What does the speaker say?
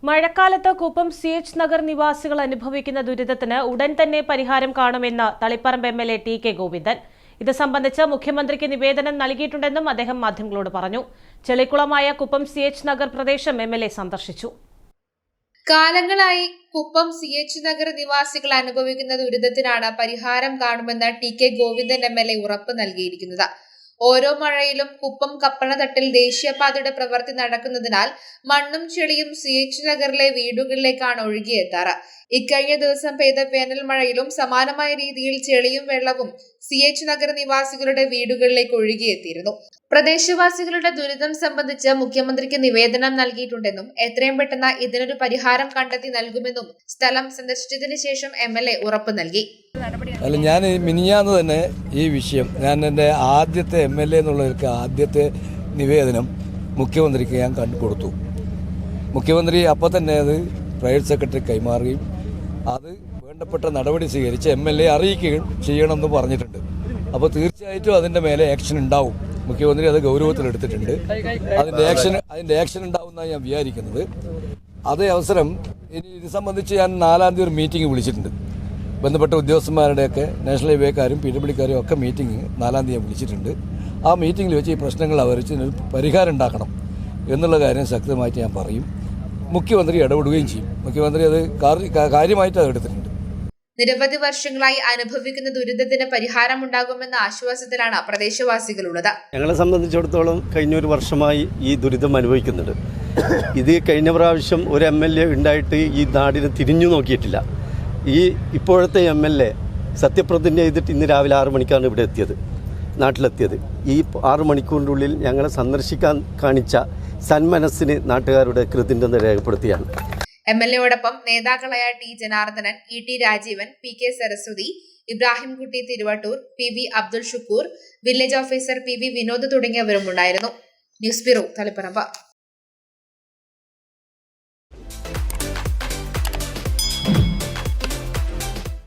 മഴക്കാലത്ത് കുപ്പം CH നഗർ നിവാസികൾ അനുഭവിക്കുന്ന ദുരിതത്തിന് ഉടൻ തന്നെ പരിഹാരം കാണുമെന്ന് തളിപ്പറമ്പ് MLA TK ഗോവിന്ദൻ. ഇത് സംബന്ധിച്ച് മുഖ്യമന്ത്രിക്ക് നിവേദനം നൽകിയിട്ടുണ്ടെന്നും അദ്ദേഹം മാധ്യമങ്ങളോട് പറഞ്ഞു. ചെളിക്കുളമായ കുപ്പം CH നഗർ പ്രദേശം MLA സന്ദർശിച്ചു. കാലങ്ങളായി കുപ്പം CH നഗർ നിവാസികൾ അനുഭവിക്കുന്ന ദുരിതത്തിനാണ് പരിഹാരം കാണുമെന്ന് TK ഗോവിന്ദൻ MLA ഉറപ്പ് നൽകിയിരിക്കുന്നത്. ഓരോ മഴയിലും കുപ്പം കപ്പണതട്ടിൽ ദേശീയപാതയുടെ പ്രവൃത്തി നടക്കുന്നതിനാൽ മണ്ണും ചെളിയും CH നഗറിലെ വീടുകളിലേക്കാണ് ഒഴുകിയെത്താറ്. ഇക്കഴിഞ്ഞ ദിവസം പെയ്ത വേനൽ മഴയിലും സമാനമായ രീതിയിൽ ചെളിയും വെള്ളവും CH നഗർ നിവാസികളുടെ വീടുകളിലേക്ക് ഒഴുകിയെത്തിയിരുന്നു. പ്രദേശവാസികളുടെ ദുരിതം സംബന്ധിച്ച് മുഖ്യമന്ത്രിക്ക് നിവേദനം നൽകിയിട്ടുണ്ടെന്നും എത്രയും പെട്ടെന്ന് ഇതിനൊരു പരിഹാരം കണ്ടെത്തി നൽകുമെന്നും സ്ഥലം സന്ദർശിച്ചതിന് ശേഷം MLA ഉറപ്പ് നൽകി. ഞാൻ മിനിഞ്ഞാന്ന് തന്നെ ഈ വിഷയം ഞാൻ എൻ്റെ ആദ്യത്തെ MLA എന്നുള്ളവർക്ക് ആദ്യത്തെ നിവേദനം മുഖ്യമന്ത്രിക്ക് ഞാൻ കൊടുത്തു. മുഖ്യമന്ത്രി അപ്പോൾ തന്നെ അത് പ്രൈവറ്റ് സെക്രട്ടറി കൈമാറുകയും അത് വേണ്ടപ്പെട്ട നടപടി സ്വീകരിച്ച് MLA അറിയിക്കുകയും ചെയ്യണമെന്ന് പറഞ്ഞിട്ടുണ്ട്. അപ്പോൾ തീർച്ചയായിട്ടും അതിൻ്റെ മേലെ ആക്ഷൻ ഉണ്ടാവും. മുഖ്യമന്ത്രി അത് ഗൗരവത്തിലെടുത്തിട്ടുണ്ട്. അതിൻ്റെ ആക്ഷൻ ഉണ്ടാവുമെന്നാണ് ഞാൻ വിചാരിക്കുന്നത്. അതേ അവസരം ഇനി ഇത് സംബന്ധിച്ച് ഞാൻ 4-ാം തീയതി ഒരു മീറ്റിംഗ് വിളിച്ചിട്ടുണ്ട്. ബന്ധപ്പെട്ട ഉദ്യോഗസ്ഥന്മാരുടെയൊക്കെ നാഷണൽ ഹൈവേക്കാരും PWക്കാരും ഒക്കെ മീറ്റിംഗ് 4-ാം തീയതി വിളിച്ചിട്ടുണ്ട്. ആ മീറ്റിംഗിൽ വെച്ച് ഈ പ്രശ്നങ്ങൾ അവതരിച്ച് ഒരു പരിഹാരം ഉണ്ടാക്കണം എന്നുള്ള കാര്യം ശക്തമായിട്ട് ഞാൻ പറയും. മുഖ്യമന്ത്രി ഇടപെടുകയും ചെയ്യും. മുഖ്യമന്ത്രി അത് കാര്യമായിട്ട് അത് എടുത്തിട്ടുണ്ട്. നിരവധി വർഷങ്ങളായി അനുഭവിക്കുന്ന ദുരിതത്തിന് പരിഹാരമുണ്ടാകുമെന്ന ആശ്വാസത്തിലാണ് പ്രദേശവാസികളുള്ളത്. ഞങ്ങളെ സംബന്ധിച്ചിടത്തോളം കഴിഞ്ഞ ഒരു വർഷമായി ഈ ദുരിതം അനുഭവിക്കുന്നുണ്ട്. ഇത് കഴിഞ്ഞ പ്രാവശ്യം ഒരു MLA ഉണ്ടായിട്ട് ഈ നാടിനെ തിരിഞ്ഞു നോക്കിയിട്ടില്ല. ഈ ഇപ്പോഴത്തെ MLA സത്യപ്രതിജ്ഞ ചെയ്തിട്ട് ഇന്ന് രാവിലെ 6 മണിക്കാണ് ഇവിടെ നാട്ടിലെത്തിയത്. ഈ 6 മണിക്കൂറിൻ്റെ ഉള്ളിൽ ഞങ്ങളെ സന്ദർശിക്കാൻ കാണിച്ച സന്മനസ്സിന് നാട്ടുകാരുടെ കൃതജ്ഞത രേഖപ്പെടുത്തിയാണ്. MLAയോടൊപ്പം നേതാക്കളായ T Janardhanan, ET Rajeevan, PK Saraswathi, Ibrahim Kutty Thiruvattoor, PV Abdul Shukkur, village officer PV Vinod തുടങ്ങിയവരും ഉണ്ടായിരുന്നു. News bureau, Taliparamba.